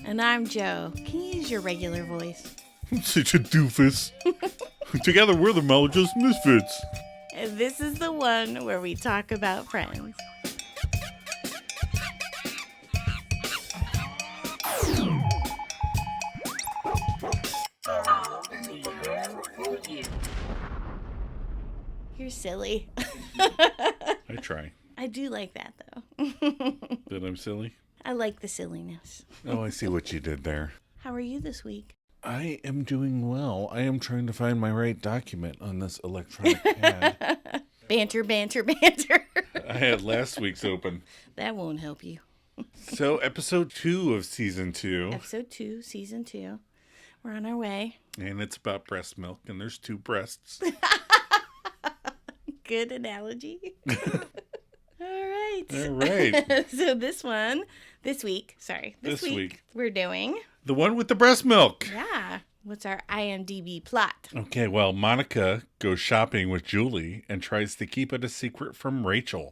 And I'm Joe. Can you use your regular voice? I'm such a doofus. Together we're the Maladjusted Misfits. And this is the one where we talk about friends. You're silly. I try. I do like that, though. That I'm silly? I like the silliness. Oh, I see what you did there. How are you this week? I am doing well. I am trying to find my right document on this electronic pad. Banter, banter, banter. I had last week's open. That won't help you. So, episode 2 of season 2. Episode 2, season 2. We're on our way. And it's about breast milk, and there's 2 breasts. Good analogy. All right. All right. So this week, we're doing... The one with the breast milk. Yeah. What's our IMDb plot? Okay, well, Monica goes shopping with Julie and tries to keep it a secret from Rachel.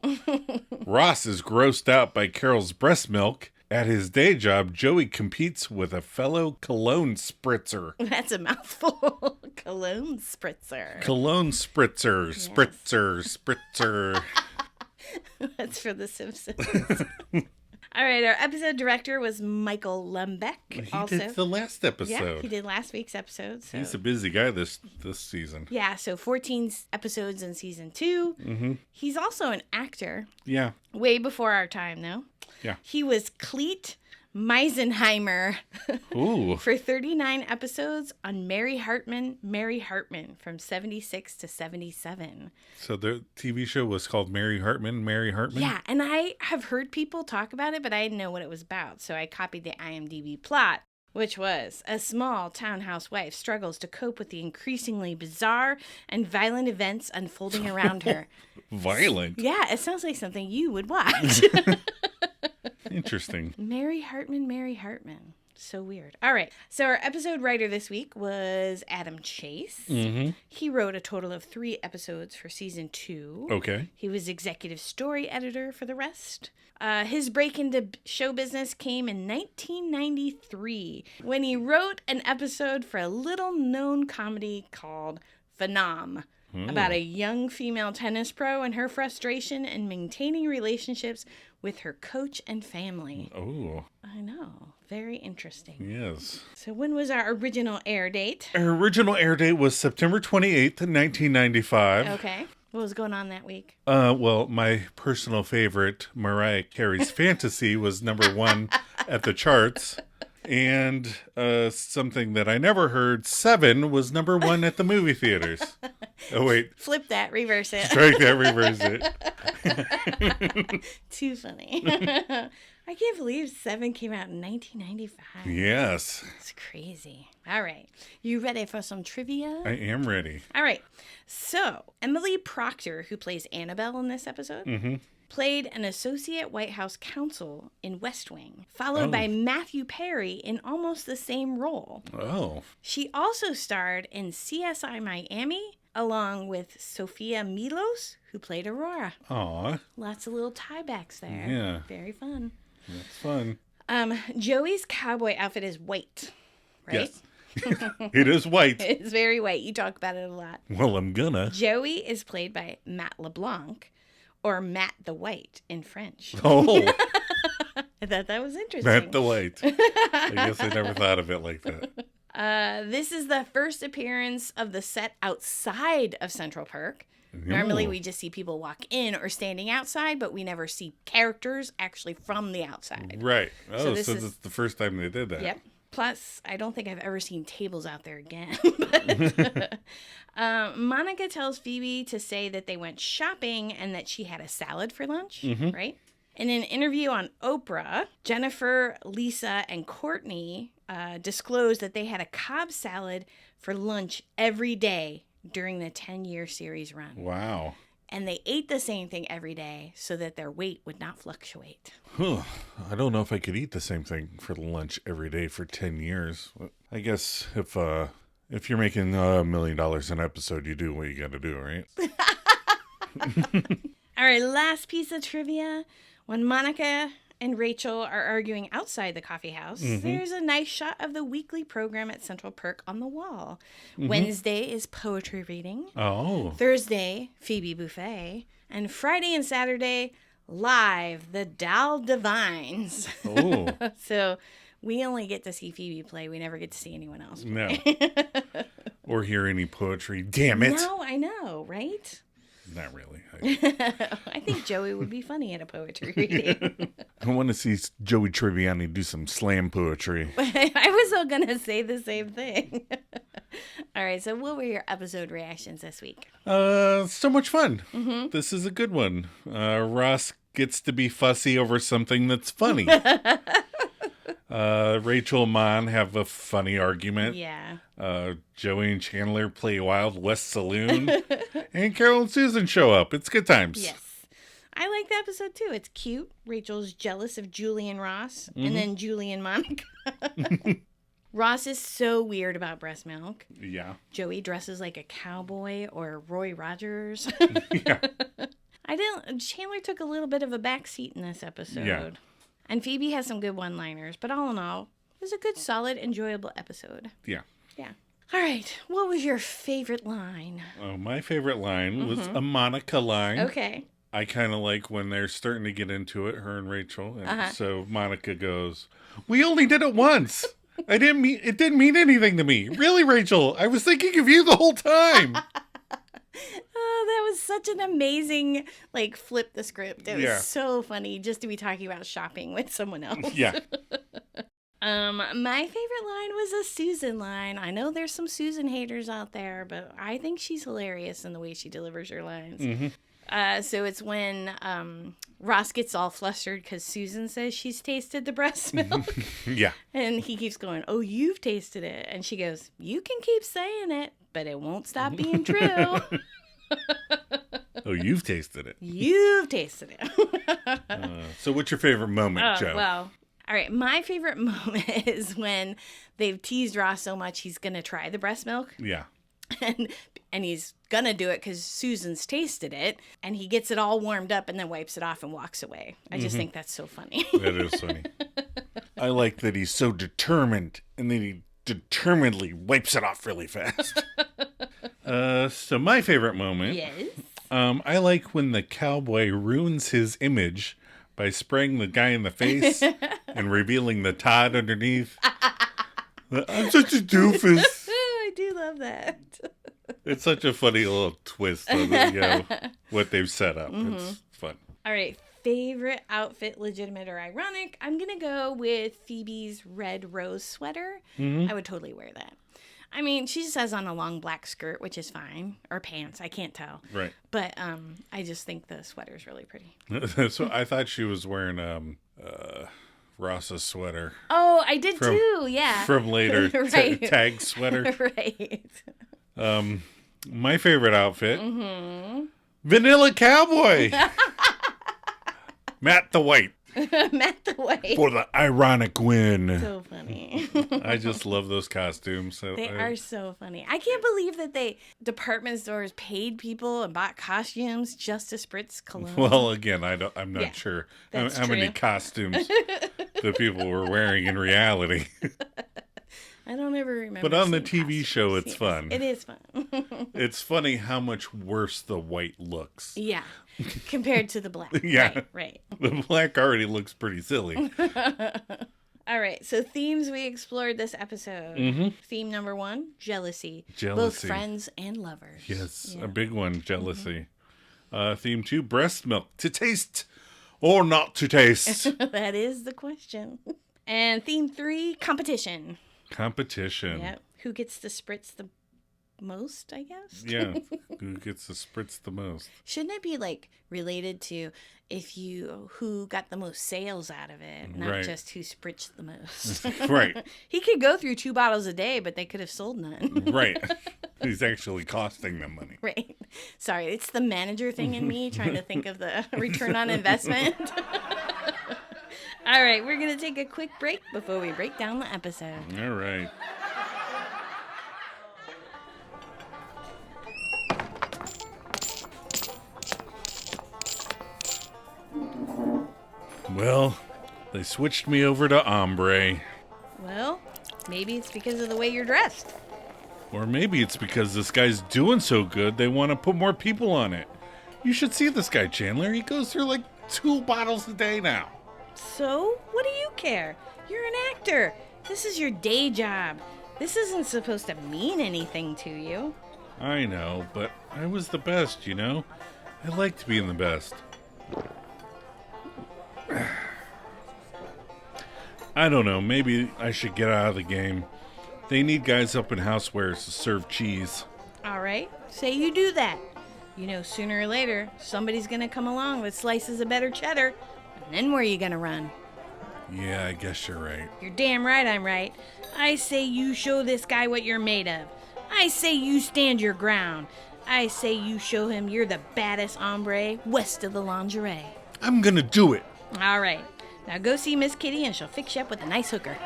Ross is grossed out by Carol's breast milk. At his day job, Joey competes with a fellow cologne spritzer. That's a mouthful. Cologne spritzer. Cologne spritzer. Yes. Spritzer. That's for The Simpsons. All right, our episode director was Michael Lembeck. He did the last episode. Yeah, he did last week's episode. So. He's a busy guy this season. Yeah, so 14 episodes in season 2. Mm-hmm. He's also an actor. Yeah. Way before our time, though. Yeah. He was Cleet Meisenheimer Ooh. for 39 episodes on Mary Hartman from 76 to 77. So the TV show was called Mary Hartman? Yeah, and I have heard people talk about it, but I didn't know what it was about. So I copied the IMDb plot, which was a small townhouse wife struggles to cope with the increasingly bizarre and violent events unfolding around her. Violent? Yeah, it sounds like something you would watch. Interesting. Mary Hartman. So weird. All right. So our episode writer this week was Adam Chase. Mm-hmm. He wrote a total of 3 episodes for season 2. Okay. He was executive story editor for the rest. His break into show business came in 1993 when he wrote an episode for a little-known comedy called Phenom. About a young female tennis pro and her frustration in maintaining relationships with her coach and family. Oh. I know. Very interesting. Yes. So when was our original air date? Our original air date was September 28th, 1995. Okay. What was going on that week? Well, my personal favorite, Mariah Carey's Fantasy, was number 1 at the charts. And something that I never heard, 7, was number 1 at the movie theaters. Oh, wait. Flip that, reverse it. Strike that, reverse it. Too funny. I can't believe 7 came out in 1995. Yes. It's crazy. All right. You ready for some trivia? I am ready. All right. So, Emily Proctor, who plays Annabelle in this episode, played an associate White House counsel in West Wing, followed by Matthew Perry in almost the same role. Oh. She also starred in CSI Miami, along with Sophia Milos, who played Aurora. Aw. Lots of little tiebacks there. Yeah. Very fun. That's fun. Joey's cowboy outfit is white, right? Yes. It is white. It's very white. You talk about it a lot. Well, I'm gonna. Joey is played by Matt LeBlanc, or Matt the White in French. Oh. I thought that was interesting. Matt the White. I guess I never thought of it like that. This is the first appearance of the set outside of Central Park. Normally, we just see people walk in or standing outside, but we never see characters actually from the outside. Right. Oh, so this this is is the first time they did that. Yep. Plus, I don't think I've ever seen tables out there again. Monica tells Phoebe to say that they went shopping and that she had a salad for lunch, right? In an interview on Oprah, Jennifer, Lisa, and Courtney disclosed that they had a Cobb salad for lunch every day during the 10-year series run. Wow. And they ate the same thing every day so that their weight would not fluctuate. I don't know if I could eat the same thing for lunch every day for 10 years. I guess if you're making $1 million an episode, you do what you got to do, right? All right, last piece of trivia. When Monica and Rachel are arguing outside the coffee house, there's a nice shot of the weekly program at Central Perk on the wall. Wednesday is poetry reading. Oh. Thursday, Phoebe Buffet. And Friday and Saturday, live, the Dal Divines. Oh. So we only get to see Phoebe play. We never get to see anyone else play. No. Or hear any poetry. Damn it. No, I know, right? Not really. I think Joey would be funny at a poetry reading. I want to see Joey Tribbiani do some slam poetry. I was going to say the same thing. All right, so what were your episode reactions this week? So much fun. This is a good one. Ross gets to be fussy over something that's funny. Rachel and Mon have a funny argument. Yeah. Joey and Chandler play Wild West Saloon. And Carol and Susan show up. It's good times. Yes. I like the episode too. It's cute. Rachel's jealous of Julie and Ross, and then Julie and Monica. Ross is so weird about breast milk. Yeah. Joey dresses like a cowboy or Roy Rogers. Yeah. Chandler took a little bit of a backseat in this episode. Yeah. And Phoebe has some good one-liners, but all in all, it was a good, solid, enjoyable episode. Yeah. Yeah. All right. What was your favorite line? Oh, my favorite line was a Monica line. Okay. I kind of like when they're starting to get into it, her and Rachel. And so Monica goes, "We only did it once. It didn't mean anything to me. Really, Rachel? I was thinking of you the whole time." Oh, that was such an amazing, flip the script. It was so funny just to be talking about shopping with someone else. Yeah. My favorite line was a Susan line. I know there's some Susan haters out there, but I think she's hilarious in the way she delivers her lines. So it's when Ross gets all flustered because Susan says she's tasted the breast milk. Yeah. And he keeps going, "Oh, you've tasted it." And she goes, "You can keep saying it, but it won't stop being true." Oh, you've tasted it. You've tasted it. So what's your favorite moment, Joe? Well, all right. My favorite moment is when they've teased Ross so much he's going to try the breast milk. Yeah. And he's going to do it because Susan's tasted it. And he gets it all warmed up and then wipes it off and walks away. I just think that's so funny. That is funny. I like that he's so determined and then he determinedly wipes it off really fast. So my favorite moment. Yes. I like when the cowboy ruins his image by spraying the guy in the face and revealing the Todd underneath. I'm such a doofus. I do love that. It's such a funny little twist on what they've set up. It's fun. All right. Favorite outfit, legitimate or ironic? I'm going to go with Phoebe's red rose sweater. I would totally wear that. I mean, she just has on a long black skirt, which is fine. Or pants. I can't tell. Right. But I just think the sweater's really pretty. So I thought she was wearing Ross's sweater. Oh, I did too. Yeah. From later. Right. Tag sweater. Right. My favorite outfit. Vanilla Cowboy. Matt the White. Matt the White. For the ironic win. So funny. I just love those costumes. They are so funny. I can't believe that department stores paid people and bought costumes just to spritz cologne. Well, again, I'm not sure how many costumes the people were wearing in reality. I don't ever remember. But on the TV show, it's fun. It is fun. It's funny how much worse the white looks. Yeah, compared to the black. Yeah. Right. The black already looks pretty silly. All right, so themes we explored this episode. Theme number 1, jealousy. Both friends and lovers. Yes, a big one, jealousy. Theme 2, breast milk. To taste or not to taste? That is the question. And theme 3, competition. Competition. Yep. Who gets to spritz the most, I guess? Yeah. Who gets to spritz the most? Shouldn't it be related to who got the most sales out of it, not just who spritzed the most? Right. He could go through 2 bottles a day, but they could have sold none. Right. He's actually costing them money. Right. Sorry, it's the manager thing in me trying to think of the return on investment. All right, we're going to take a quick break before we break down the episode. All right. Well, They switched me over to ombre. Well, maybe it's because of the way you're dressed. Or maybe it's because this guy's doing so good they want to put more people on it. You should see this guy, Chandler. He goes through like 2 bottles a day now. So, what do you care? You're an actor. This is your day job. This isn't supposed to mean anything to you. I know, but I was the best, you know? I liked being the best. I don't know, maybe I should get out of the game. They need guys up in housewares to serve cheese. All right, say you do that. You know, sooner or later, somebody's gonna come along that slices a better cheddar, and then where are you gonna run? Yeah, I guess you're right. You're damn right I'm right. I say you show this guy what you're made of. I say you stand your ground. I say you show him you're the baddest hombre west of the lingerie. I'm gonna do it. All right, now go see Miss Kitty and she'll fix you up with a nice hooker.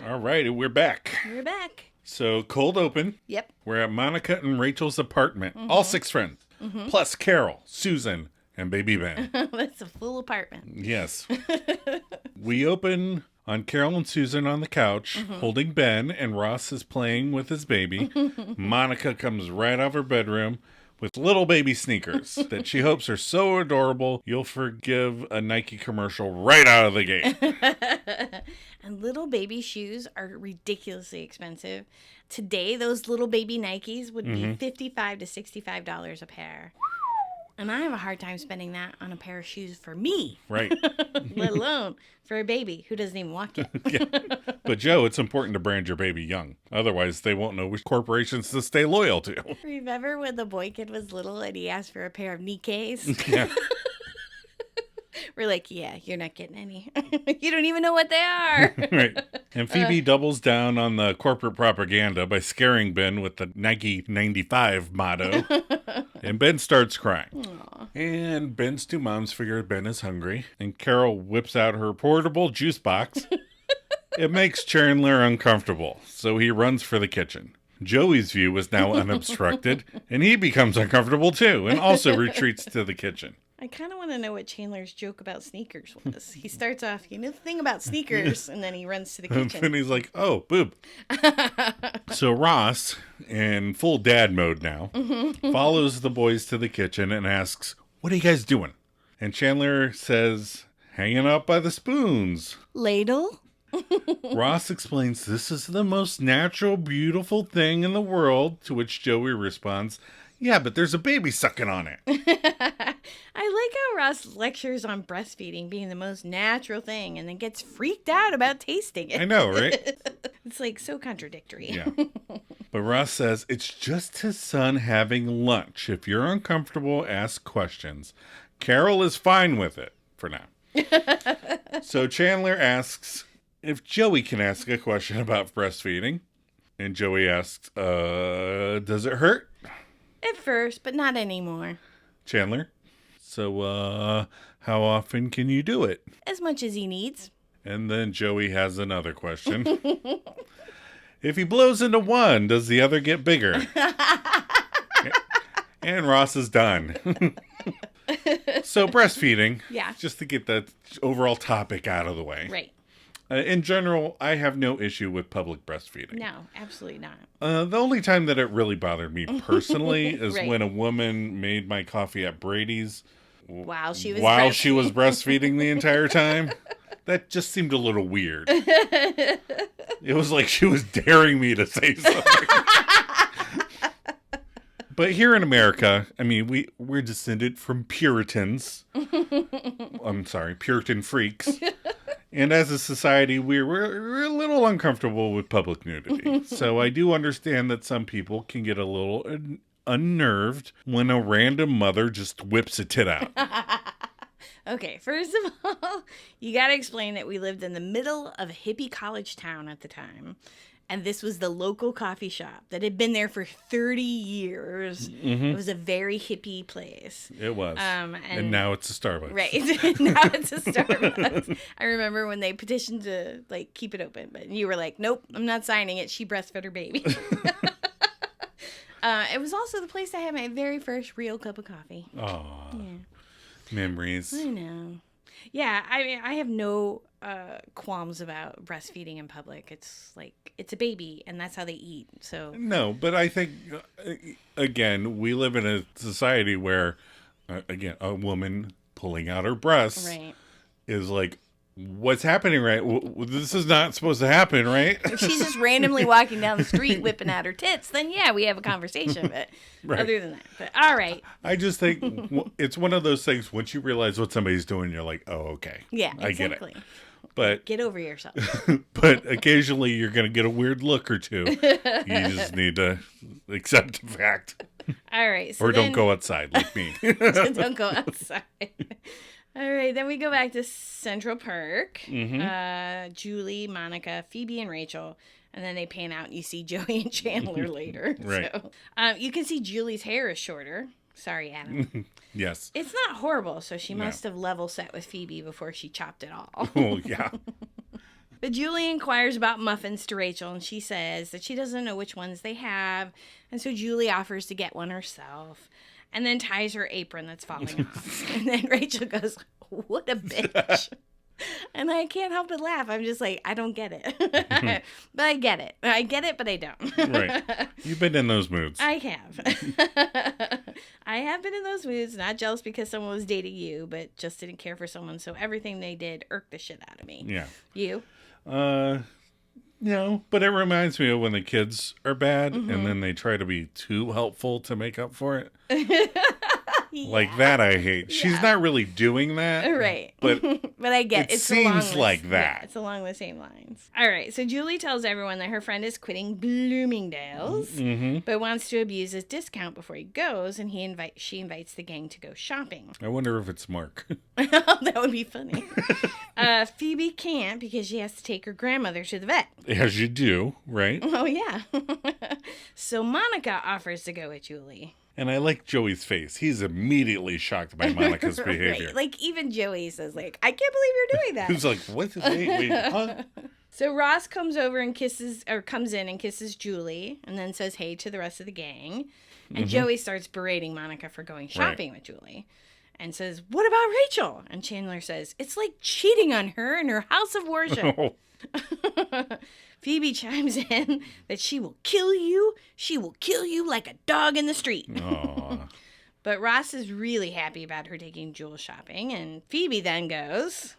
All right, we're back. We're back. So, cold open. Yep. We're at Monica and Rachel's apartment. All 6 friends. Plus Carol, Susan, and baby Ben. That's a full apartment. Yes. We open on Carol and Susan on the couch, holding Ben, and Ross is playing with his baby. Monica comes right out of her bedroom with little baby sneakers that she hopes are so adorable you'll forgive a Nike commercial right out of the gate. And little baby shoes are ridiculously expensive. Today, those little baby Nikes would be $55 to $65 a pair. And I have a hard time spending that on a pair of shoes for me. Right. Let alone for a baby who doesn't even walk yet. Yeah. But, Joe, it's important to brand your baby young. Otherwise, they won't know which corporations to stay loyal to. Remember when the boy kid was little and he asked for a pair of Nikes? Yeah. We're like, yeah, you're not getting any. You don't even know what they are. Right. And Phoebe doubles down on the corporate propaganda by scaring Ben with the Nike 95 motto. And Ben starts crying. Aww. And Ben's 2 moms figure Ben is hungry. And Carol whips out her portable juice box. It makes Chandler uncomfortable, so he runs for the kitchen. Joey's view is now unobstructed, and he becomes uncomfortable too, and also retreats to the kitchen. I kind of want to know what Chandler's joke about sneakers was. He starts off, you know the thing about sneakers, and then he runs to the And kitchen. he's like, oh, boob. So Ross, in full dad mode now, follows the boys to the kitchen and asks, what are you guys doing? And Chandler says, hanging out by the spoons. Ladle? Ross explains this is the most natural, beautiful thing in the world, to which Joey responds, yeah, but there's a baby sucking on it. I like how Ross lectures on breastfeeding being the most natural thing and then gets freaked out about tasting it. I know, right? It's like so contradictory. Yeah. But Ross says it's just his son having lunch. If you're uncomfortable, ask questions. Carol is fine with it for now. So Chandler asks if Joey can ask a question about breastfeeding. And Joey asks, does it hurt? At first, but not anymore. Chandler, so how often can you do it? As much as he needs. And then Joey has another question. If he blows into one, does the other get bigger? And Ross is done. So breastfeeding. Yeah. Just to get that overall topic out of the way. Right. In general, I have no issue with public breastfeeding. No, absolutely not. The only time that it really bothered me personally is Right. when a woman made my coffee at Brady's While she was breastfeeding the entire time. That just seemed a little weird. It was like she was daring me to say something. But here in America, I mean, we're descended from Puritans. I'm sorry, Puritan freaks. And as a society, we're a little uncomfortable with public nudity. So I do understand that some people can get a little unnerved when a random mother just whips a tit out. Okay, first of all, you got to explain that we lived in the middle of a hippie college town at the time. And this was the local coffee shop that had been there for 30 years. Mm-hmm. It was a very hippie place. It was. And now it's a Starbucks. Right. Now it's a Starbucks. I remember when they petitioned to keep it open, but you were like, nope, I'm not signing it. She breastfed her baby. It was also the place I had my very first real cup of coffee. Oh, Yeah. memories. I know. Yeah, I mean, I have no qualms about breastfeeding in public. It's like, it's a baby, and that's how they eat. So No, but I think, again, we live in a society where, again, a woman pulling out her breasts right. is like, what's happening, right? This is not supposed to happen, right? If she's just randomly walking down the street whipping out her tits, then yeah, we have a conversation. But Right. other than that, but all right. I just think it's one of those things, once you realize what somebody's doing, you're like, oh, okay. Yeah, I get exactly. it. But Get over yourself. but occasionally you're going to get a weird look or two. You just need to accept the fact. All right. So Or don't go outside like me. don't go outside. All right. Then we go back to Central Park. Mm-hmm. Julie, Monica, Phoebe, and Rachel. And then they pan out and you see Joey and Chandler later. Right. So, you can see Julie's hair is shorter. Sorry, Adam. Yes. It's not horrible, so she must have level set with Phoebe before she chopped it all. Oh, yeah. But Julie inquires about muffins to Rachel, and she says that she doesn't know which ones they have. And so Julie offers to get one herself and then ties her apron that's falling off. And then Rachel goes, what a bitch. And I can't help but laugh. I'm just like, I don't get it. But I get it. I get it, but I don't. Right. You've been in those moods. I have. I have been in those moods, not jealous because someone was dating you, but just didn't care for someone. So everything they did irked the shit out of me. Yeah. You? No, but it reminds me of when the kids are bad and then they try to be too helpful to make up for it. Like that I hate. She's not really doing that. Right. But but I get it it's seems like that. Yeah, it's along the same lines. All right. So Julie tells everyone that her friend is quitting Bloomingdale's, but wants to abuse his discount before he goes, and she invites the gang to go shopping. I wonder if it's Mark. That would be funny. Phoebe can't because she has to take her grandmother to the vet. As you do, right? Oh, yeah. So Monica offers to go with Julie. And I like Joey's face. He's immediated shocked by Monica's behavior. Right. Like, even Joey says, like, I can't believe you're doing that. He's like, what? Wait, huh? So Ross comes in and kisses Julie and then says hey to the rest of the gang. And Joey starts berating Monica for going shopping with Julie and says, what about Rachel? And Chandler says, it's like cheating on her in her house of worship. Oh. Phoebe chimes in that she will kill you. She will kill you like a dog in the street. But Ross is really happy about her taking Jules shopping. And Phoebe then goes...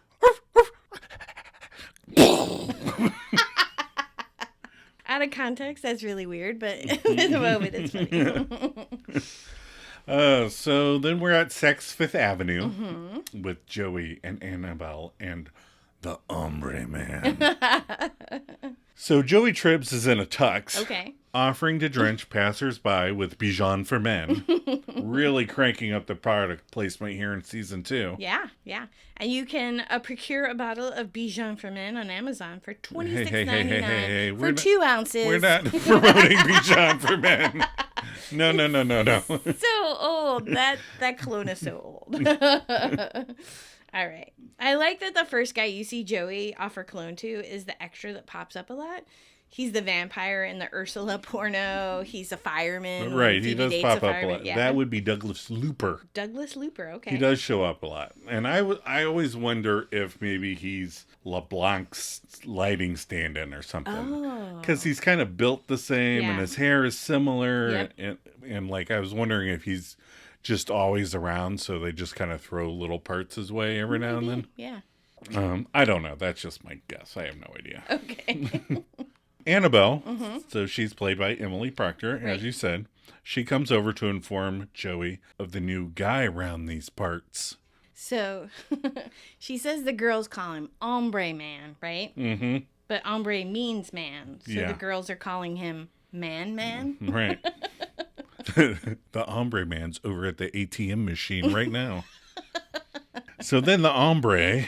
Out of context, that's really weird, but in the moment, it's funny. So then we're at Saks Fifth Avenue with Joey and Annabelle and the Ombre Man. So Joey Tribbs is in a tux, offering to drench passersby with Bijan for Men, really cranking up the product placement here in season 2. Yeah. And you can procure a bottle of Bijan for Men on Amazon for $26.99 for 2 ounces. We're not promoting Bijan for Men. No. So old. That cologne is so old. All right. I like that the first guy you see Joey offer cologne to is the extra that pops up a lot. He's the vampire in the Ursula porno. He's a fireman. Right, he does pop up a lot. Yeah. That would be Douglas Looper. Douglas Looper, okay. He does show up a lot. And I always wonder if maybe he's LeBlanc's lighting stand-in or something. Oh. Because he's kind of built the same and his hair is similar. Yep. And like, I was wondering if he's just always around, so they just kind of throw little parts his way every now and then. Yeah. I don't know. That's just my guess. I have no idea. Okay. Annabelle, so she's played by Emily Proctor, as you said. She comes over to inform Joey of the new guy around these parts. So she says the girls call him Ombre Man, right? Mm-hmm. But Ombre means man. So the girls are calling him Man. Right. The Ombre Man's over at the ATM machine right now. So then the Ombre,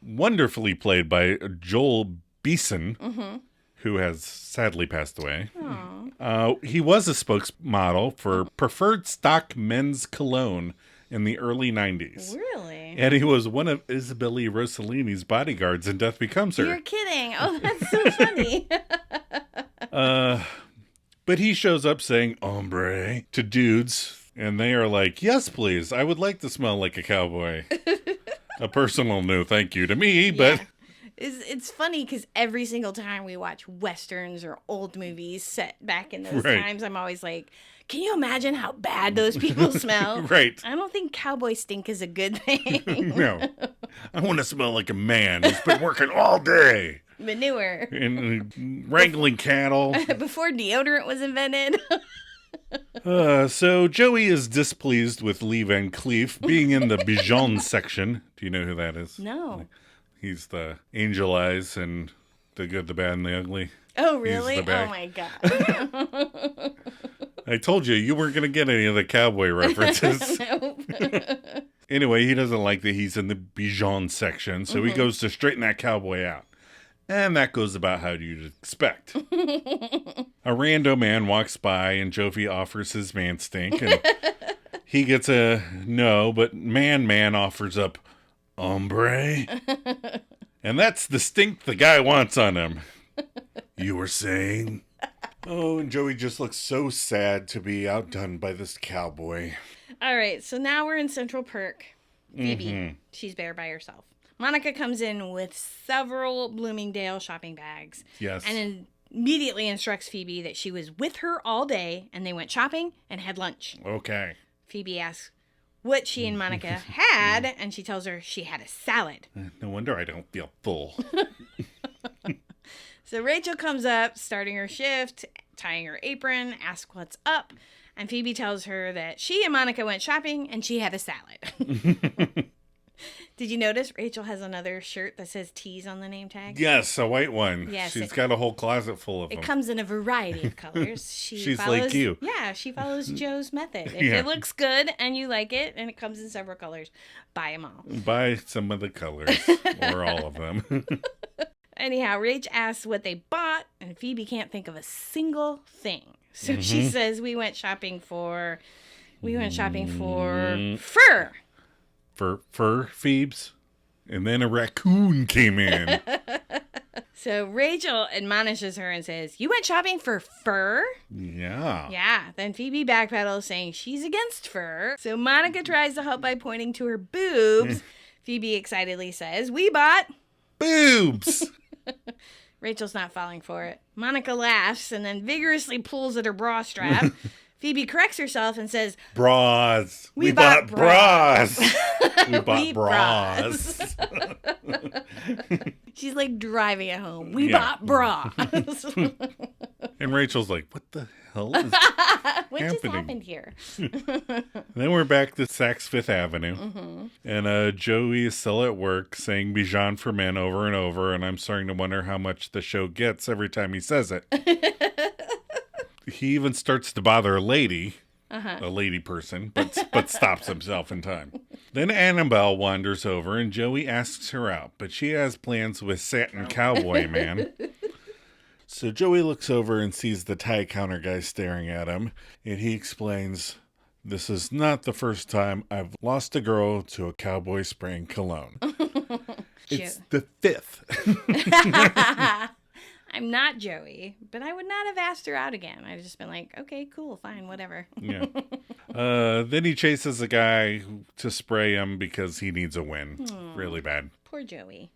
wonderfully played by Joel Beeson, who has sadly passed away. He was a spokesmodel for Preferred Stock Men's Cologne in the early 90s. Really? And he was one of Isabella Rossellini's bodyguards in Death Becomes Her. You're kidding. Oh, that's so funny. But he shows up saying, hombre, to dudes. And they are like, yes, please. I would like to smell like a cowboy. A personal no thank you to me, but... It's funny because every single time we watch Westerns or old movies set back in those times, I'm always like, can you imagine how bad those people smell? Right. I don't think cowboy stink is a good thing. No. I want to smell like a man who's been working all day. Manure. And wrangling cattle. Before deodorant was invented. So Joey is displeased with Lee Van Cleef being in the Bijon section. Do you know who that is? No. He's the Angel Eyes and the Good, the Bad, and the Ugly. Oh, really? Oh, my God. I told you, you weren't going to get any of the cowboy references. Nope. Anyway, he doesn't like that he's in the Bijon section, so he goes to straighten that cowboy out. And that goes about how you'd expect. A rando man walks by, and Jovi offers his man stink, and he gets a no, but man offers up hombre. And that's the stink the guy wants on him. You were saying? Oh, and Joey just looks so sad to be outdone by this cowboy. All right, so now we're in Central Perk. Phoebe, she's there by herself. Monica comes in with several Bloomingdale shopping bags. Yes. And immediately instructs Phoebe that she was with her all day and they went shopping and had lunch. Okay. Phoebe asks what she and Monica had, and she tells her she had a salad. No wonder I don't feel full. So Rachel comes up, starting her shift, tying her apron, asks what's up, and Phoebe tells her that she and Monica went shopping and she had a salad. Did you notice Rachel has another shirt that says T's on the name tag? Yes, a white one. Yes, She's got a whole closet full of them. It comes in a variety of colors. She's like you. Yeah, she follows Joe's method. If Yeah. it looks good and you like it and it comes in several colors, buy them all. Buy some of the colors, or all of them. Anyhow, Rach asks what they bought, and Phoebe can't think of a single thing. So she says, we went shopping for fur. For Phoebes. And then a raccoon came in. So Rachel admonishes her and says, you went shopping for fur? Yeah. Yeah. Then Phoebe backpedals, saying she's against fur. So Monica tries to help by pointing to her boobs. Phoebe excitedly says, we bought boobs. Rachel's not falling for it. Monica laughs and then vigorously pulls at her bra strap. Phoebe corrects herself and says, bras. We bought bras. We bought bras. She's like driving it home. We bought bras. And Rachel's like, what the hell is what just happened here? Then we're back to Saks Fifth Avenue. And Joey is still at work saying Bijan for men over and over. And I'm starting to wonder how much the show gets every time he says it. He even starts to bother a lady, a lady person, but stops himself in time. Then Annabelle wanders over and Joey asks her out, but she has plans with Satin Cowboy Man. So Joey looks over and sees the tie counter guy staring at him, and he explains, this is not the first time I've lost a girl to a cowboy spraying cologne. It's the fifth. I'm not Joey, but I would not have asked her out again. I'd just been like, okay, cool, fine, whatever. Yeah. Then he chases a guy to spray him because he needs a win. Really bad. Poor Joey.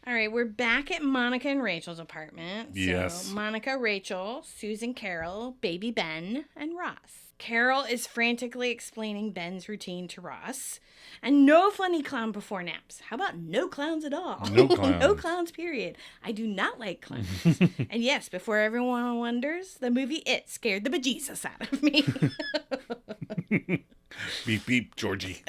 All right, we're back at Monica and Rachel's apartment. Yes. So Monica, Rachel, Susan, Carol, baby Ben, and Ross. Carol is frantically explaining Ben's routine to Ross. And no funny clown before naps. How about no clowns at all? No clowns. No clowns, period. I do not like clowns. And yes, before everyone wonders, the movie It scared the bejesus out of me. Beep, beep, Georgie.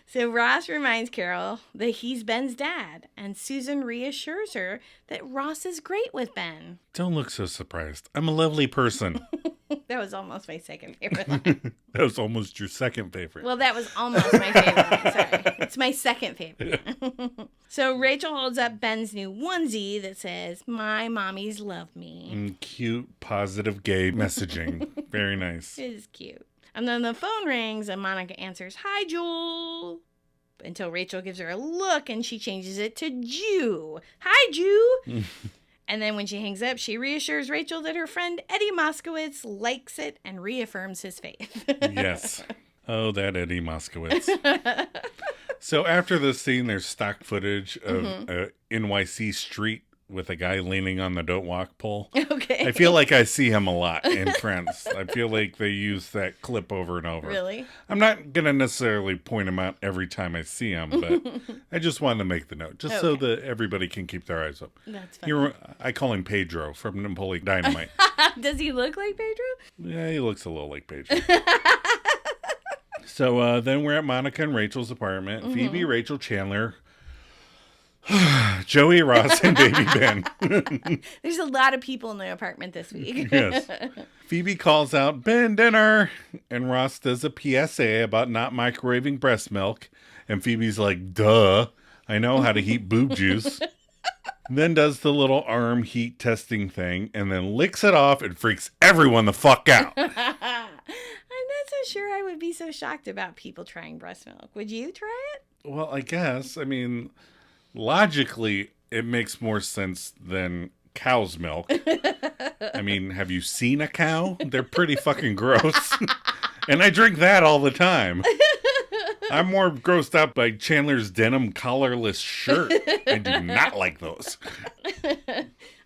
So Ross reminds Carol that he's Ben's dad, and Susan reassures her that Ross is great with Ben. Don't look so surprised. I'm a lovely person. That was almost my second favorite line. That was almost your second favorite. Well, that was almost my favorite line. Sorry. It's my second favorite. So Rachel holds up Ben's new onesie that says, my mommies love me. Cute, positive, gay messaging. Very nice. It is cute. And then the phone rings and Monica answers, hi, Jewel. Until Rachel gives her a look and she changes it to Jew. Hi, Jew. And then when she hangs up, she reassures Rachel that her friend Eddie Moskowitz likes it and reaffirms his faith. Yes. Oh, that Eddie Moskowitz. So after this scene, there's stock footage of NYC street with a guy leaning on the don't walk pole. Okay. I feel like I see him a lot in Friends. I feel like they use that clip over and over. Really? I'm not going to necessarily point him out every time I see him, but I just wanted to make the note, just so that everybody can keep their eyes up. That's funny. I call him Pedro from Napoleon Dynamite. Does he look like Pedro? Yeah, he looks a little like Pedro. So then we're at Monica and Rachel's apartment. Phoebe, Rachel, Chandler, Joey, Ross, and Baby Ben. There's a lot of people in the apartment this week. Yes. Phoebe calls out, Ben, dinner. And Ross does a PSA about not microwaving breast milk. And Phoebe's like, duh, I know how to heat boob juice. Then does the little arm heat testing thing and then licks it off and freaks everyone the fuck out. I'm not so sure I would be so shocked about people trying breast milk. Would you try it? Well, I guess. I mean, logically, it makes more sense than cow's milk. I mean, have you seen a cow? They're pretty fucking gross. And I drink that all the time. I'm more grossed out by Chandler's denim collarless shirt. I do not like those.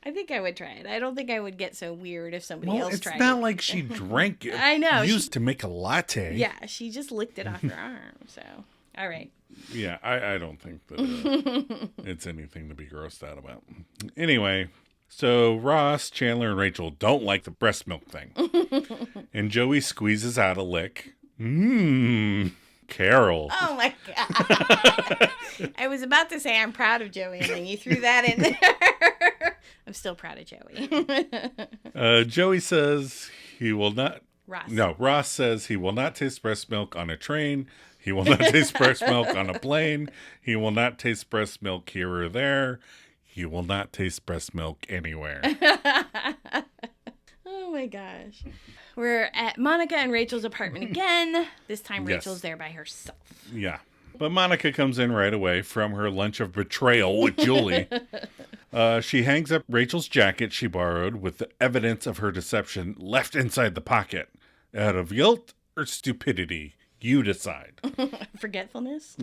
I think I would try it. I don't think I would get so weird if somebody else tried it. It's not like she drank it. I know. Used to make a latte. Yeah, she just licked it off her arm. So, all right. Yeah, I don't think that it's anything to be grossed out about. Anyway, so Ross, Chandler, and Rachel don't like the breast milk thing. And Joey squeezes out a lick. Carol. Oh, my God. I was about to say I'm proud of Joey, and then you threw that in there. I'm still proud of Joey. Joey says he will not. Ross. No, Ross says he will not taste breast milk on a train. He will not taste breast milk on a plane. He will not taste breast milk here or there. He will not taste breast milk anywhere. Oh, my gosh. We're at Monica and Rachel's apartment again. This time Rachel's there by herself. Yeah. But Monica comes in right away from her lunch of betrayal with Julie. She hangs up Rachel's jacket she borrowed with the evidence of her deception left inside the pocket. Out of guilt or stupidity, you decide. Forgetfulness?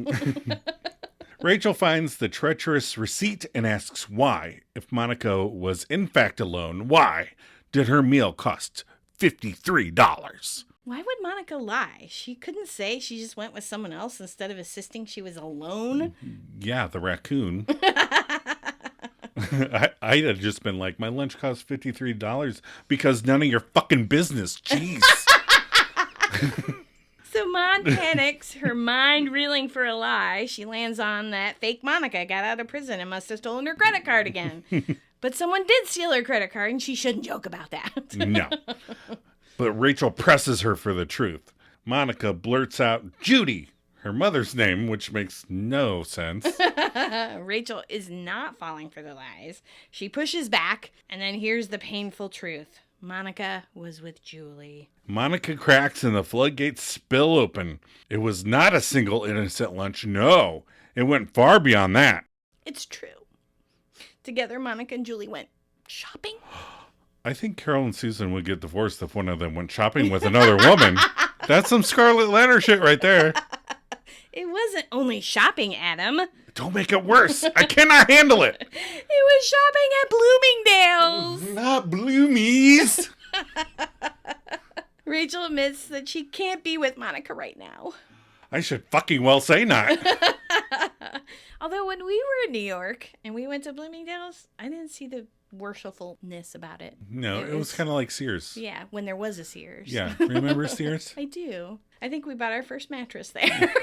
Rachel finds the treacherous receipt and asks why. If Monica was in fact alone, why did her meal cost $53? Why would Monica lie? She couldn't say she just went with someone else instead of insisting she was alone. Yeah, the raccoon. I'd have just been like, my lunch cost $53 because none of your fucking business. Jeez. So Mon panics, her mind reeling for a lie. She lands on that fake Monica got out of prison and must have stolen her credit card again. But someone did steal her credit card, and she shouldn't joke about that. No. But Rachel presses her for the truth. Monica blurts out, Judy, her mother's name, which makes no sense. Rachel is not falling for the lies. She pushes back, and then here's the painful truth. Monica was with Julie. Monica cracks and the floodgates spill open. It was not a single innocent lunch. No, it went far beyond that. It's true. Together, Monica and Julie went shopping. I think Carol and Susan would get divorced if one of them went shopping with another woman. That's some Scarlet Letter shit right there. It wasn't only shopping, Adam. Don't make it worse. I cannot handle it. It was shopping at Bloomingdale's. Not Bloomies. Rachel admits that she can't be with Monica right now. I should fucking well say not. Although when we were in New York and we went to Bloomingdale's, I didn't see the worshipfulness about it. No, it was kind of like Sears. Yeah, when there was a Sears. Yeah, remember Sears? I do. I think we bought our first mattress there.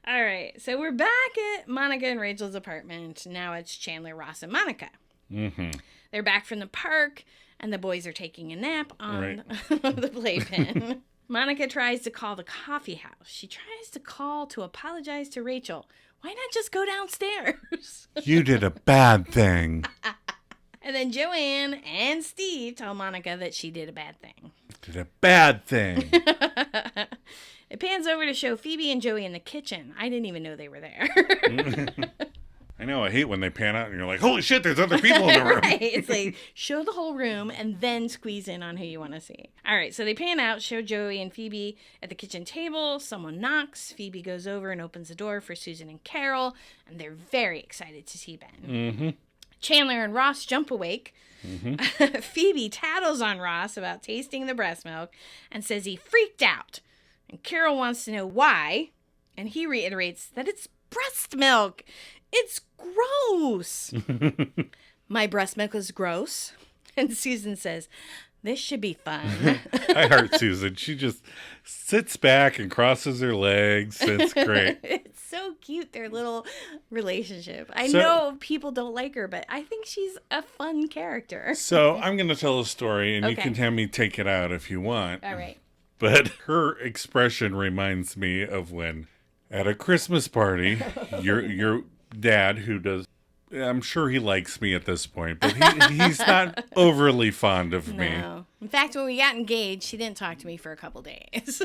All right, so we're back at Monica and Rachel's apartment. Now it's Chandler, Ross, and Monica. Mm-hmm. They're back from the park, and the boys are taking a nap on the playpen. Monica tries to call the coffee house. She tries to call to apologize to Rachel. Why not just go downstairs? You did a bad thing. And then Joanne and Steve tell Monica that she did a bad thing. Did a bad thing. It pans over to show Phoebe and Joey in the kitchen. I didn't even know they were there. I know, I hate when they pan out and you're like, holy shit, there's other people in the room. Right. It's like, show the whole room and then squeeze in on who you want to see. All right, so they pan out, show Joey and Phoebe at the kitchen table. Someone knocks. Phoebe goes over and opens the door for Susan and Carol, and they're very excited to see Ben. Mm-hmm. Chandler and Ross jump awake. Mm-hmm. Phoebe tattles on Ross about tasting the breast milk and says he freaked out. And Carol wants to know why, and he reiterates that it's breast milk. It's gross. My breast milk is gross. And Susan says, this should be fun. I heart Susan. She just sits back and crosses her legs. It's great. It's so cute, their little relationship. I know people don't like her, but I think she's a fun character. So I'm going to tell a story, and Okay. you can have me take it out if you want. All right. But her expression reminds me of when at a Christmas party, your dad, who does, I'm sure he likes me at this point, but he's not overly fond of me. No. In fact, when we got engaged, she didn't talk to me for a couple days.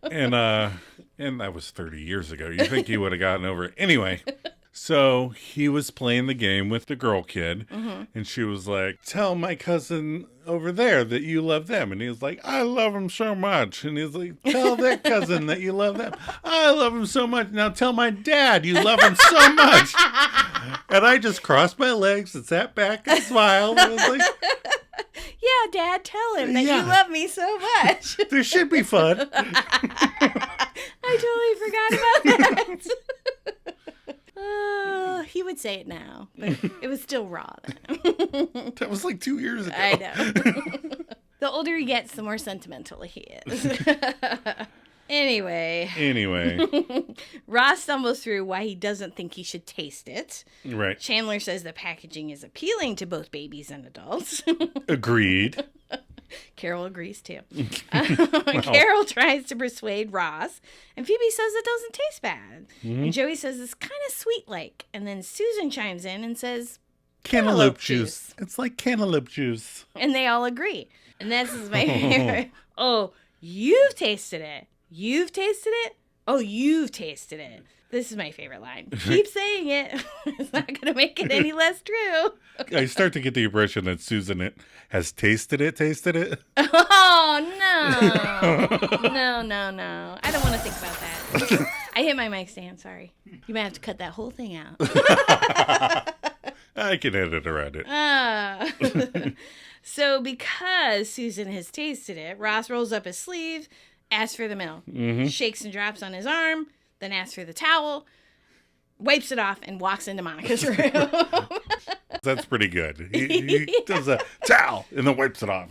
And that was 30 years ago. You think he would have gotten over it. Anyway, so he was playing the game with the girl kid, and she was like, tell my cousin over there that you love them. And he was like, I love him so much. And he's like, tell that cousin that you love them. I love him so much. Now tell my dad you love him so much. And I just crossed my legs and sat back and smiled. And was like, yeah, Dad, tell him that Yeah. you love me so much. this should be fun. I totally forgot about that. He would say it now, but it was still raw then. That was like 2 years ago. I know. The older he gets, the more sentimental he is. Anyway, Ross stumbles through why he doesn't think he should taste it. Right. Chandler says the packaging is appealing to both babies and adults. Agreed. Carol agrees too. Carol tries to persuade Ross, and Phoebe says it doesn't taste bad. And Joey says it's kind of sweet-like. And then Susan chimes in and says, Cantaloupe juice. It's like cantaloupe juice. and they all agree. And this is my favorite. Oh, you've tasted it. You've tasted it? Oh, you've tasted it. This is my favorite line. Keep saying it. It's not going to make it any less true. I start to get the impression that Susan has tasted it. Oh, no. No. I don't want to think about that. I hit my mic stand. Sorry. You might have to cut that whole thing out. I can edit around it. So because Susan has tasted it, Ross rolls up his sleeve, asks for the milk, shakes and drops on his arm, then asks for the towel, wipes it off, and walks into Monica's room. That's pretty good. He does a towel and then wipes it off.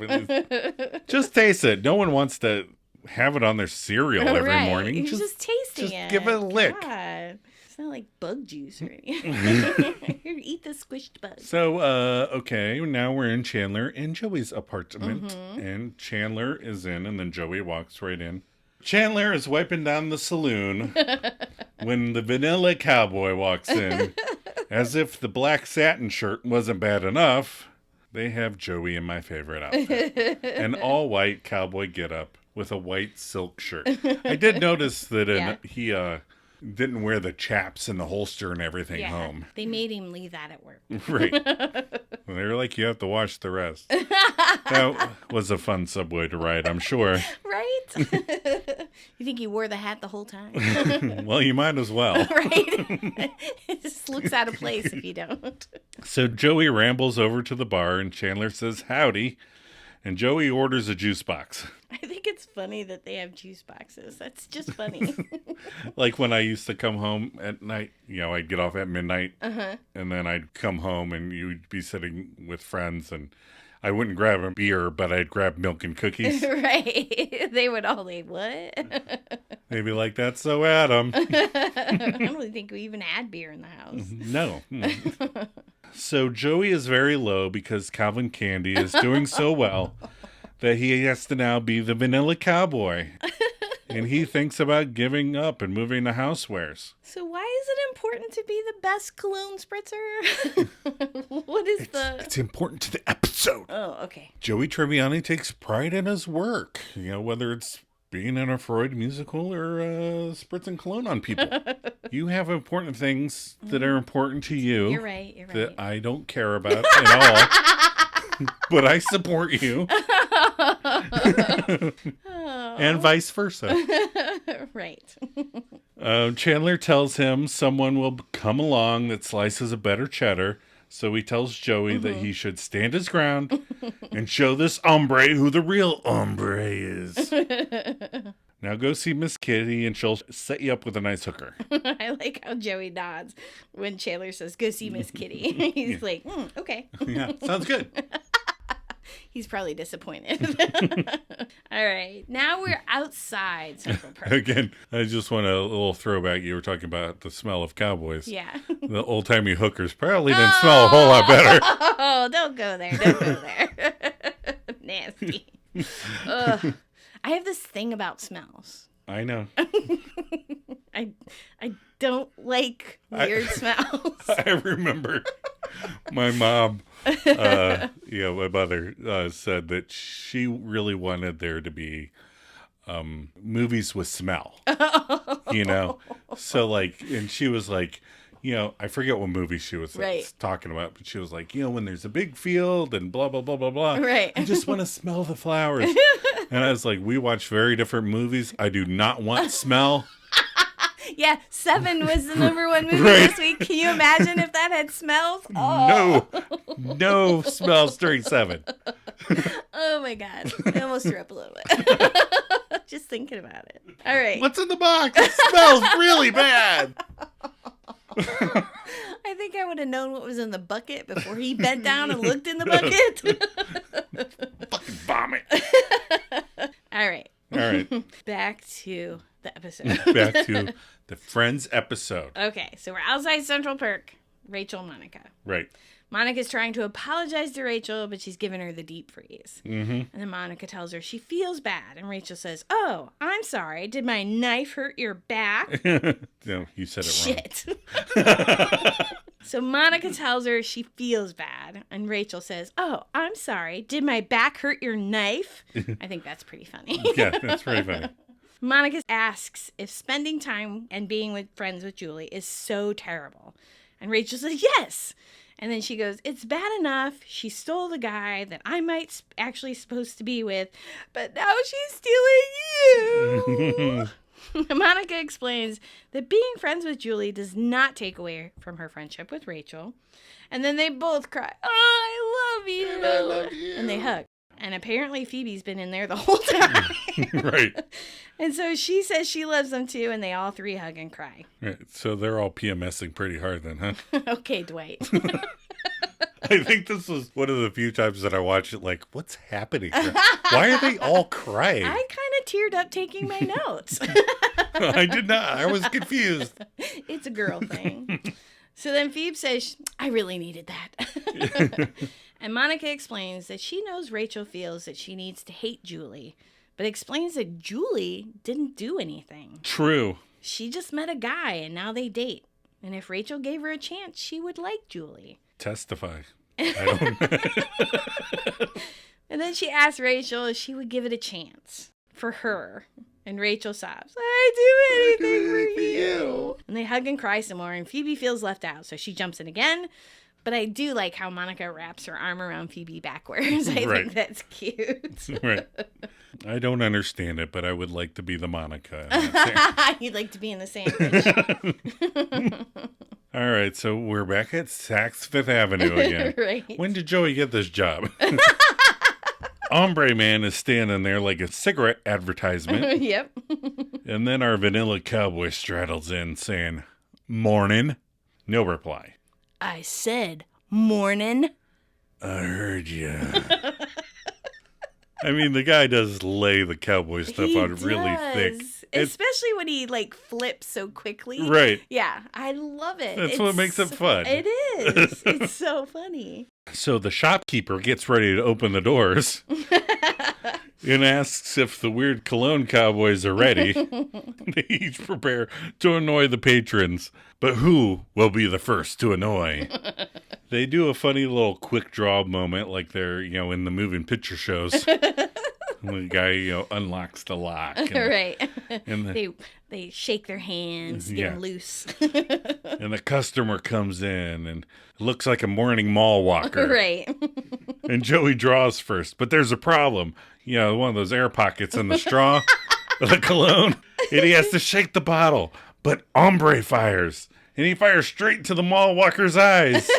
Just taste it. No one wants to have it on their cereal every morning. You're just tasting it. Give it a lick. God. It's not like bug juice or anything. Here, eat the squished bug. So, okay, now we're in Chandler and Joey's apartment. And Chandler is in, and then Joey walks right in. Chandler is wiping down the saloon when the vanilla cowboy walks in. As if the black satin shirt wasn't bad enough, they have Joey in my favorite outfit. An all-white cowboy getup with a white silk shirt. I did notice that he didn't wear the chaps and the holster and everything home. They made him leave that at work. Right. They were like, you have to wash the rest. That was a fun subway to ride, I'm sure. Right? You think he wore the hat the whole time? Well, you might as well. Right? It just looks out of place if you don't. So Joey rambles over to the bar and Chandler says, howdy. And Joey orders a juice box. I think it's funny that they have juice boxes. That's just funny. Like when I used to come home at night, I'd get off at midnight. And then I'd come home and you'd be sitting with friends and I wouldn't grab a beer, but I'd grab milk and cookies. Right. They would all like, what? They'd be like, that's so Adam. I don't think we even had beer in the house. No. So Joey is very low because Calvin Candy is doing so well that he has to now be the vanilla cowboy. And he thinks about giving up and moving to housewares. So why is it important to be the best cologne spritzer? What is It's important to the episode. Oh, okay. Joey Tribbiani takes pride in his work. Whether it's being in a Freud musical or spritzing cologne on people. You have important things that are important to you. You're right. You're right. That I don't care about at all. But I support you. And vice versa. Right. Chandler tells him someone will come along that slices a better cheddar. So he tells Joey that he should stand his ground and show this hombre who the real hombre is. Now go see Miss Kitty and she'll set you up with a nice hooker. I like how Joey nods when Chandler says, go see Miss Kitty. He's like, okay. Yeah, sounds good. He's probably disappointed. All right. Now we're outside Central Park. Again, I just want a little throwback. You were talking about the smell of cowboys. Yeah. The old-timey hookers probably didn't smell a whole lot better. Oh, don't go there. Don't go there. Nasty. Ugh. I have this thing about smells. I know. I don't like weird smells. I remember my mom, my mother said that she really wanted there to be movies with smell, So and she was like, I forget what movie she was talking about, but she was like, when there's a big field and blah, blah, blah, blah, blah. Right. I just want to smell the flowers. And I was like, we watch very different movies. I do not want smell. Yeah, 7 was the #1 movie this week. Can you imagine if that had smells? Oh. No smells during 7. Oh my God. I almost threw up a little bit. Just thinking about it. All right. What's in the box? It smells really bad. I think I would have known what was in the bucket before he bent down and looked in the bucket. Fucking vomit. All right. Back to the episode. Back to the Friends episode. Okay, so we're outside Central Park. Rachel and Monica. Right. Monica's trying to apologize to Rachel, but she's giving her the deep freeze. Mm-hmm. And then Monica tells her she feels bad. And Rachel says, oh, I'm sorry. Did my knife hurt your back? No, you said it wrong. Shit. So Monica tells her she feels bad. And Rachel says, oh, I'm sorry. Did my back hurt your knife? I think that's pretty funny. Yeah, that's pretty funny. Monica asks if spending time and being with friends with Julie is so terrible. And Rachel says, yes. And then she goes, it's bad enough. She stole the guy that I might actually supposed to be with, but now she's stealing you. Monica explains that being friends with Julie does not take away from her friendship with Rachel. And then they both cry, oh, I love you. And I love you. And they hug. And apparently Phoebe's been in there the whole time. Right. And so she says she loves them too, and they all three hug and cry. Right. So they're all PMSing pretty hard then, huh? Okay, Dwight. I think this was one of the few times that I watched it like, what's happening here? Why are they all crying? I kind of teared up taking my notes. I did not. I was confused. It's a girl thing. So then Phoebe says, I really needed that. And Monica explains that she knows Rachel feels that she needs to hate Julie, but explains that Julie didn't do anything. True. She just met a guy and now they date. And if Rachel gave her a chance, she would like Julie. Testify. I don't. And then she asked Rachel if she would give it a chance for her. And Rachel sobs, I'd do anything for you. And they hug and cry some more, and Phoebe feels left out, so she jumps in again. But I do like how Monica wraps her arm around Phoebe backwards. I think that's cute. Right. I don't understand it, but I would like to be the Monica. You'd like to be in the sandwich. All right, so we're back at Saks Fifth Avenue again. Right. When did Joey get this job? Ombre Man is standing there like a cigarette advertisement. Yep. And then our vanilla cowboy straddles in saying, morning. No reply. I said, morning. I heard you. I mean, the guy does lay the cowboy stuff on really thick. Especially when he, flips so quickly. Right. Yeah, I love it. That's what makes it fun. It is. It's so funny. So the shopkeeper gets ready to open the doors and asks if the weird cologne cowboys are ready. They each prepare to annoy the patrons. But who will be the first to annoy? They do a funny little quick draw moment like they're, in the moving picture shows. The guy, unlocks the lock. And Right. and They shake their hands, get them loose. and the customer comes in and looks like a morning mall walker. Right. And Joey draws first, but there's a problem. One of those air pockets in the straw of the cologne. And he has to shake the bottle. But ombre fires. And he fires straight into the mall walker's eyes.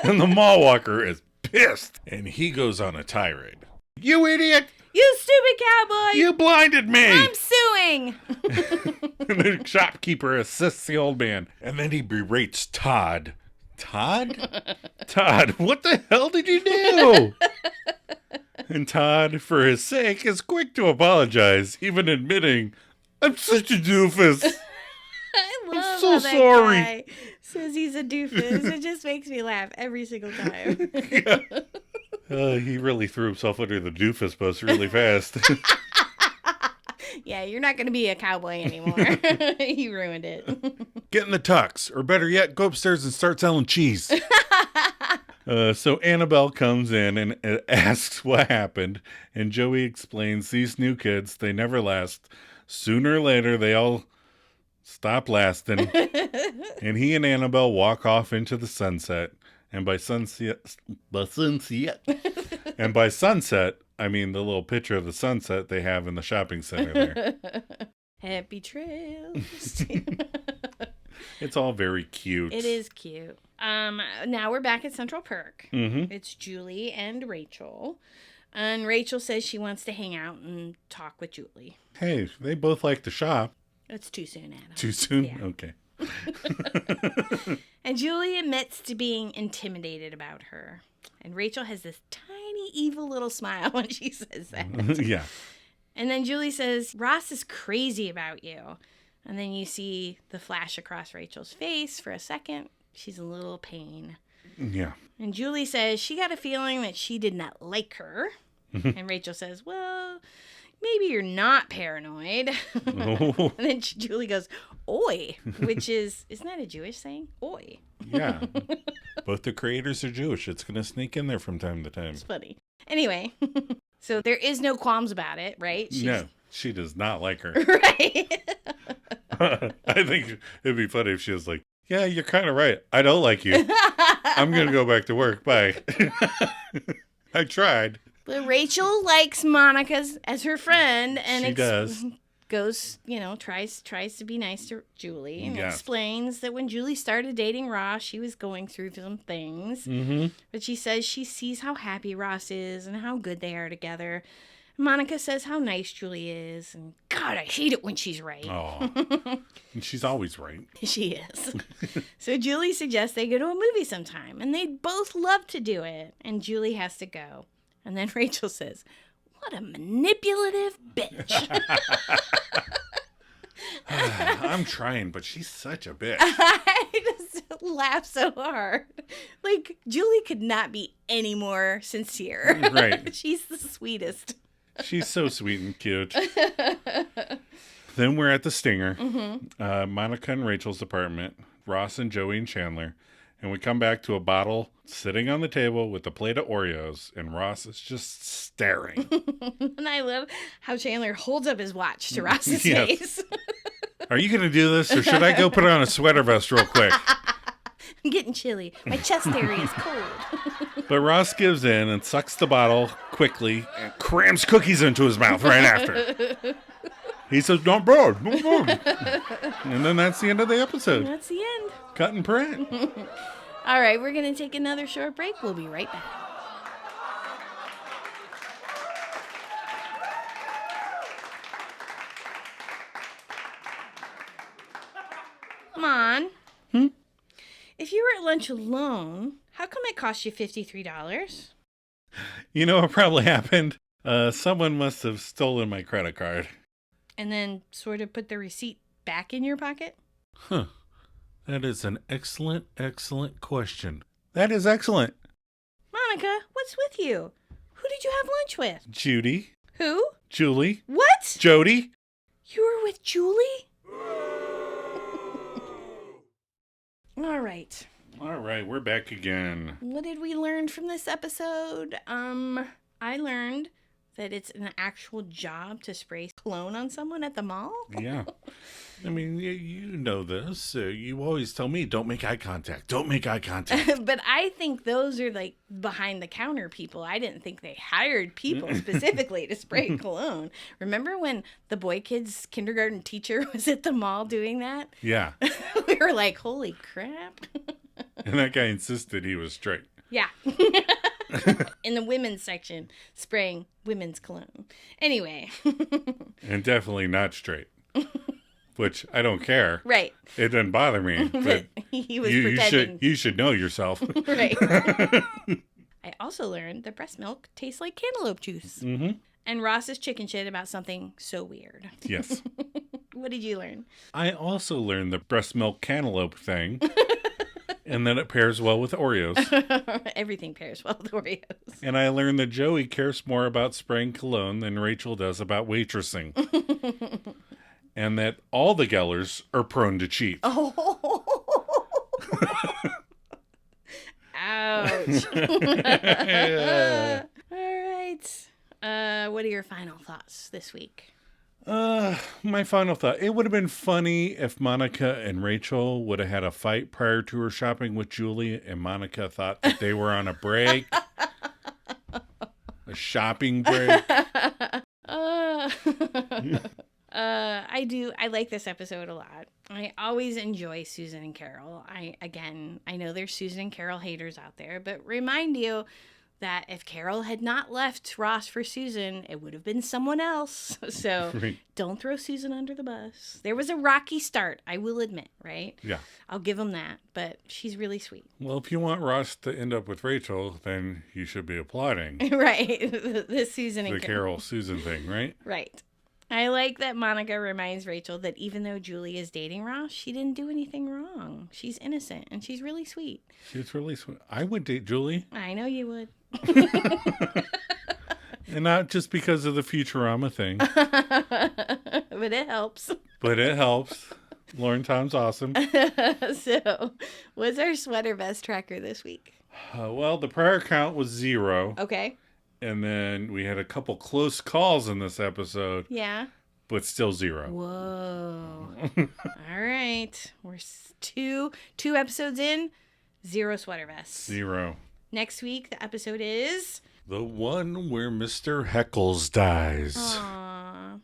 And the mall walker is pissed. And he goes on a tirade. You idiot! You stupid cowboy! You blinded me! I'm suing! And the shopkeeper assists the old man. And then he berates Todd. Todd? Todd, what the hell did you do? And Todd, for his sake, is quick to apologize, even admitting, I'm such a doofus. I love I'm so how that sorry. guy says he's a doofus. It just makes me laugh every single time. He really threw himself under the doofus bus really fast. Yeah, you're not going to be a cowboy anymore. You ruined it. Get in the tux, or better yet, go upstairs and start selling cheese. So Annabelle comes in and asks what happened, and Joey explains these new kids, they never last. Sooner or later, they all stop lasting. And he and Annabelle walk off into the sunset. And by sunset, I mean the little picture of the sunset they have in the shopping center there. Happy trails. It's all very cute. It is cute. Now we're back at Central Perk. Mm-hmm. It's Julie and Rachel. And Rachel says she wants to hang out and talk with Julie. Hey, they both like to shop. It's too soon, Adam. Too soon? Yeah. Okay. And Julie admits to being intimidated about her. And Rachel has this tiny, evil little smile when she says that. Yeah. And then Julie says, Ross is crazy about you. And then you see the flash across Rachel's face for a second. She's in a little pain. Yeah. And Julie says she got a feeling that she did not like her. And Rachel says, well, maybe you're not paranoid. Oh. And then Julie goes, oi, which isn't that a Jewish saying? Oi. Yeah. Both the creators are Jewish. It's going to sneak in there from time to time. It's funny. Anyway, so there is no qualms about it, right? No, she does not like her. Right. I think it'd be funny if she was like, yeah, you're kind of right. I don't like you. I'm going to go back to work. Bye. I tried. But Rachel likes Monica as her friend, and She does. Goes, tries to be nice to Julie, and Yeah. explains that when Julie started dating Ross, she was going through some things. Mm-hmm. But she says she sees how happy Ross is and how good they are together. Monica says how nice Julie is, and God, I hate it when she's right. Oh, and she's always right. She is. So Julie suggests they go to a movie sometime, and they'd both love to do it, and Julie has to go. And then Rachel says, what a manipulative bitch. I'm trying, but she's such a bitch. I just laugh so hard. Like, Julie could not be any more sincere. Right. She's the sweetest. She's so sweet and cute. Then we're at the Stinger. Mm-hmm. Monica and Rachel's apartment. Ross and Joey and Chandler. And we come back to a bottle sitting on the table with a plate of Oreos. And Ross is just staring. And I love how Chandler holds up his watch to Ross's Yes. face. Are you going to do this? Or should I go put on a sweater vest real quick? I'm getting chilly. My chest area is cold. But Ross gives in and sucks the bottle quickly and crams cookies into his mouth right after. He says, not bad, not bad. And then that's the end of the episode. That's the end. Cut and print. All right, we're going to take another short break. We'll be right back. Come on. If you were at lunch alone, how come it cost you $53? You know what probably happened? Someone must have stolen my credit card. And then sort of put the receipt back in your pocket? Huh. That is an excellent, excellent question. That is excellent. Monica, what's with you? Who did you have lunch with? Judy. Who? Julie. What? Jody. You were with Julie? All right. All right, we're back again. What did we learn from this episode? I learned that it's an actual job to spray cologne on someone at the mall? Yeah. I mean, you know this. You always tell me, don't make eye contact. Don't make eye contact. But I think those are like behind the counter people. I didn't think they hired people specifically to spray cologne. Remember when the boy kid's kindergarten teacher was at the mall doing that? Yeah. We were like, holy crap. And that guy insisted he was straight. Yeah. In the women's section, spraying women's cologne. Anyway. And definitely not straight. Which I don't care. Right. It doesn't bother me. But he was pretending. You should know yourself. Right. I also learned that breast milk tastes like cantaloupe juice. Mm-hmm. And Ross is chicken shit about something so weird. Yes. What did you learn? I also learned the breast milk cantaloupe thing. And then it pairs well with Oreos. Everything pairs well with Oreos. And I learned that Joey cares more about spraying cologne than Rachel does about waitressing. And that all the Gellers are prone to cheat. Oh. Ouch. All right. What are your final thoughts this week? My final thought. It would have been funny if Monica and Rachel would have had a fight prior to her shopping with Julie, and Monica thought that they were on a break. A shopping break. I like this episode a lot. I always enjoy Susan and Carol. I know there's Susan and Carol haters out there, but remind you that if Carol had not left Ross for Susan, it would have been someone else. So Right. Don't throw Susan under the bus. There was a rocky start, I will admit, right? Yeah. I'll give him that, but she's really sweet. Well, if you want Ross to end up with Rachel, then you should be applauding Right. The Susan and the Carol Susan thing, right? Right. I like that Monica reminds Rachel that even though Julie is dating Ross, she didn't do anything wrong. She's innocent, and she's really sweet. She's really sweet. I would date Julie. I know you would. And not just because of the Futurama thing. But it helps. But it helps. Lauren Tom's awesome. So, what's our sweater vest tracker this week? Well, the prior count was 0. Okay. And then we had a couple close calls in this episode, Yeah. but still 0. Whoa. All right. We're two episodes in, 0 sweater vests. 0. Next week, the episode is... The one where Mr. Heckles dies. Aww.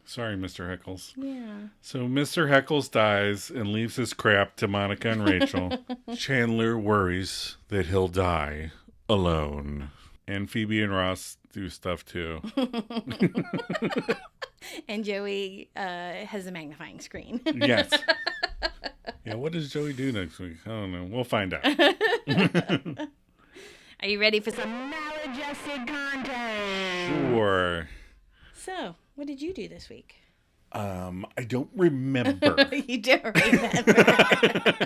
Sorry, Mr. Heckles. Yeah. So Mr. Heckles dies and leaves his crap to Monica and Rachel. Chandler worries that he'll die alone. And Phoebe and Ross do stuff too. And Joey has a magnifying screen. Yes. Yeah, what does Joey do next week? I don't know. We'll find out. Are you ready for some maladjusted content? Sure. So, what did you do this week? I don't remember. You don't remember.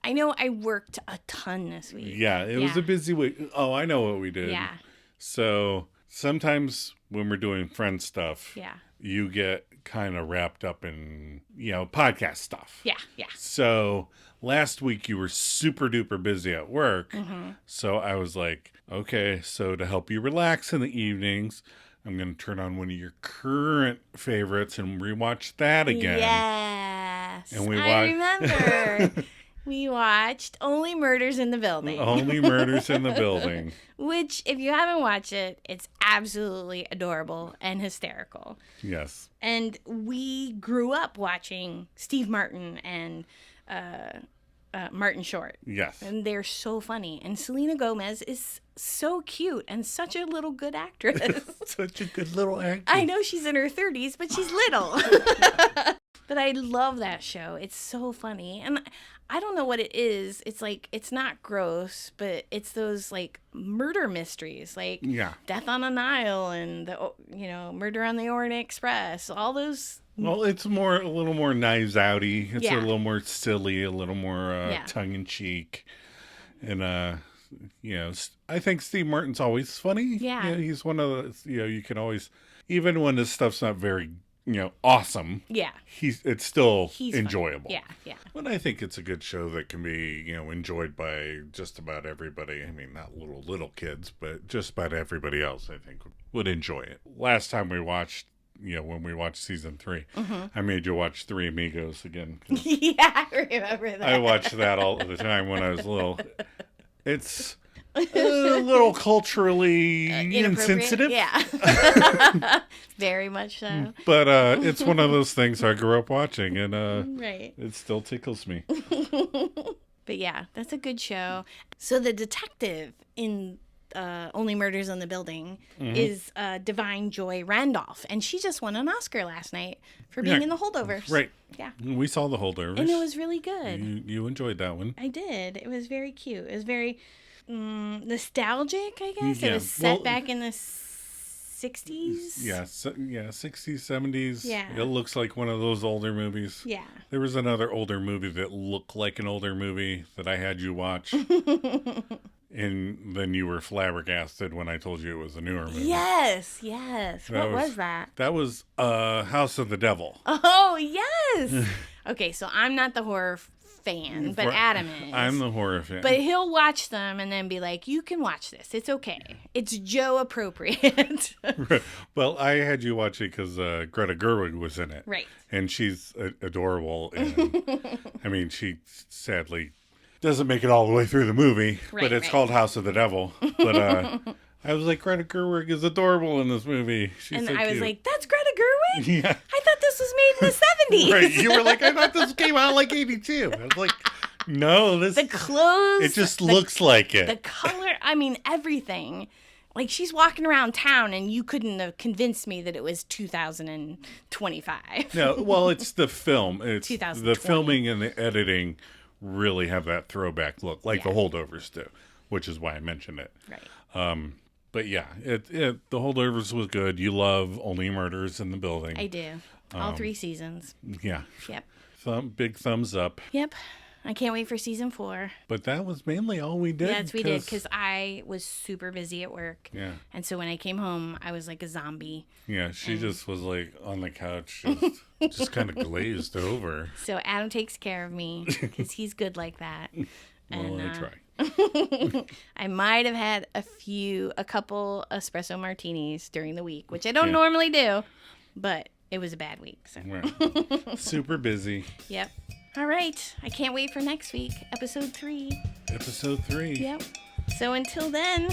I know I worked a ton this week. Yeah, it was a busy week. Oh, I know what we did. Yeah. So sometimes when we're doing friend stuff, Yeah. you get kind of wrapped up in, podcast stuff. Yeah. Yeah. So last week you were super duper busy at work. Mm-hmm. So I was like, okay, so to help you relax in the evenings, I'm going to turn on one of your current favorites and rewatch that again. Yes. And I remember. We watched Only Murders in the Building. Only Murders in the Building. Which, if you haven't watched it, it's absolutely adorable and hysterical. Yes. And we grew up watching Steve Martin and Martin Short. Yes. And they're so funny. And Selena Gomez is so cute and such a little good actress. Such a good little actress. I know she's in her 30s, but she's little. But I love that show. It's so funny. And I don't know what it is. It's like, it's not gross, but it's those like murder mysteries, like Death on the Nile and the Murder on the Orient Express. All those. Well, it's a little more Knives Outy. It's Yeah. a little more silly, a little more tongue in cheek, and I think Steve Martin's always funny. Yeah. He's one of the you can always, even when his stuff's not very awesome. Yeah. It's still He's enjoyable. funny. Yeah. But I think it's a good show that can be enjoyed by just about everybody. I mean, not little kids, but just about everybody else. I think would enjoy it. Last time we watched, when we watched season 3, I made you watch Three Amigos again. Yeah, I remember that. I watched that all the time when I was little. It's a little culturally insensitive. Yeah. Very much so. But it's one of those things I grew up watching, and Right. it still tickles me. But yeah, that's a good show. So the detective in Only Murders in the Building is Divine Joy Randolph. And she just won an Oscar last night for being in The Holdovers. Right. Yeah. We saw The Holdovers. And it was really good. You enjoyed that one. I did. It was very cute. It was very nostalgic, I guess. Yeah. It was set back in the 60s. Yeah, 60s, 70s. Yeah. It looks like one of those older movies. Yeah. There was another older movie that looked like an older movie that I had you watch. And then you were flabbergasted when I told you it was a newer movie. Yes. What was that? That was House of the Devil. Oh, yes. Okay, so I'm not the horror fan, but Adam is. I'm the horror fan. But he'll watch them and then be like, you can watch this. It's okay. It's Joe appropriate. Well, I had you watch it because Greta Gerwig was in it. Right. And she's adorable. And I mean, she sadly doesn't make it all the way through the movie, but it's called House of the Devil. But I was like, Greta Gerwig is adorable in this movie. She's and so I was cute. like, that's Greta Gerwig? Yeah. I thought this was made in the 70s. Right. You were like, I thought this came out like 82. I was like, no, this. The clothes. It just looks like it. The color. I mean, everything. Like, she's walking around town and you couldn't have convinced me that it was 2025. No, well, it's the film. It's 2020. the filming and the editing really have that throwback look, like the Holdovers do, which is why I mentioned it. Right. But yeah, the Holdovers was good. You love Only Murders in the Building. I do. All 3 seasons. Yeah. Yep. Big thumbs up. Yep. I can't wait for season 4. But that was mainly all we did. Yes, we did, because I was super busy at work. Yeah. And so when I came home, I was like a zombie. Yeah, she just was like on the couch, just kind of glazed over. So Adam takes care of me, because he's good like that. Well, I try. I might have had a couple espresso martinis during the week, which I don't normally do, but it was a bad week. So. Right. Super busy. Yep. All right. I can't wait for next week, episode 3. Episode 3. Yep. So until then,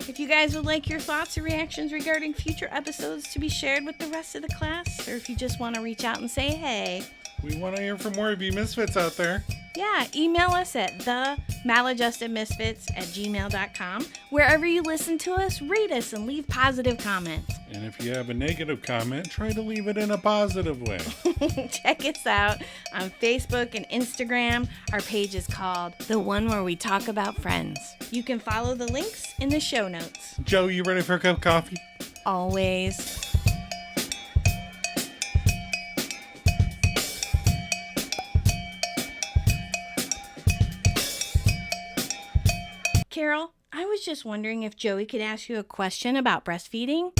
if you guys would like your thoughts or reactions regarding future episodes to be shared with the rest of the class, or if you just want to reach out and say hey, we want to hear from more of you misfits out there. Yeah, email us at maladjustedmisfits@gmail.com. Wherever you listen to us, rate us and leave positive comments. And if you have a negative comment, try to leave it in a positive way. Check us out on Facebook and Instagram. Our page is called The One Where We Talk About Friends. You can follow the links in the show notes. Joe, you ready for a cup of coffee? Always. Carol, I was just wondering if Joey could ask you a question about breastfeeding.